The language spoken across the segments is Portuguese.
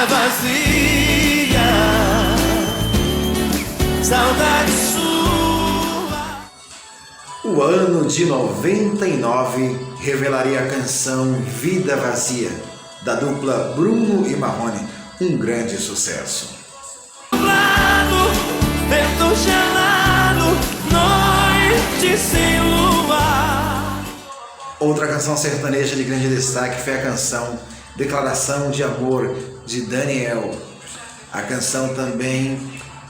vazia, saudade sua. O ano de 99 revelaria a canção Vida Vazia, da dupla Bruno e Marrone, um grande sucesso. Vento gelado, noite sem luar. Outra canção sertaneja de grande destaque foi a canção Declaração de Amor, de Daniel. A canção também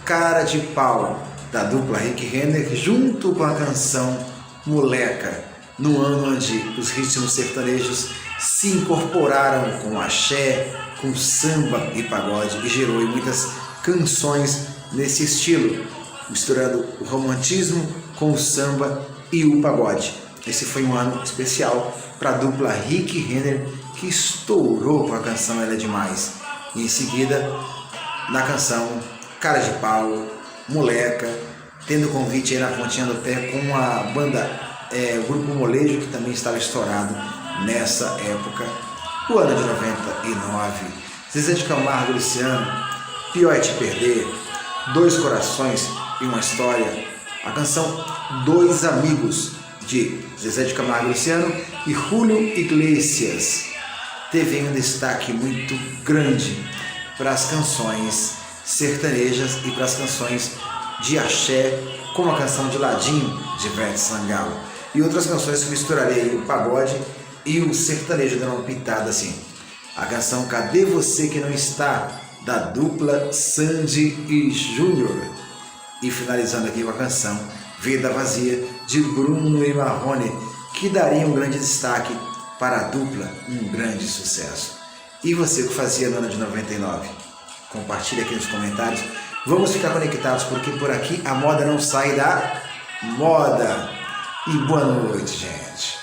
Cara de Pau, da dupla Rick Renner, junto com a canção Moleca, no ano onde os ritmos sertanejos se incorporaram com axé, com samba e pagode e gerou muitas canções nesse estilo, misturando o romantismo com o samba e o pagode. Esse foi um ano especial para a dupla Rick Renner, que estourou com a canção Ela é Demais. E em seguida, na canção Cara de Pau, Moleca, tendo convite aí na pontinha do pé com a banda, o Grupo Molejo, que também estava estourado nessa época. O ano de 99, Zezé de Camargo e Luciano, Pior é Te Perder, Dois Corações e uma História, a canção Dois Amigos, de Zezé de Camargo e Luciano e Julio Iglesias, teve um destaque muito grande para as canções sertanejas e para as canções de axé, como a canção de Ladinho, de Ivete Sangalo, e outras canções que misturarei o pagode e o sertanejo, dando uma pitada assim. A canção Cadê Você Que Não Está, da dupla Sandy e Júnior. E finalizando aqui com a canção Vida Vazia, de Bruno e Marrone, que daria um grande destaque para a dupla, um grande sucesso. E você que fazia no ano de 99? Compartilhe aqui nos comentários. Vamos ficar conectados, porque por aqui a moda não sai da moda. E boa noite, gente.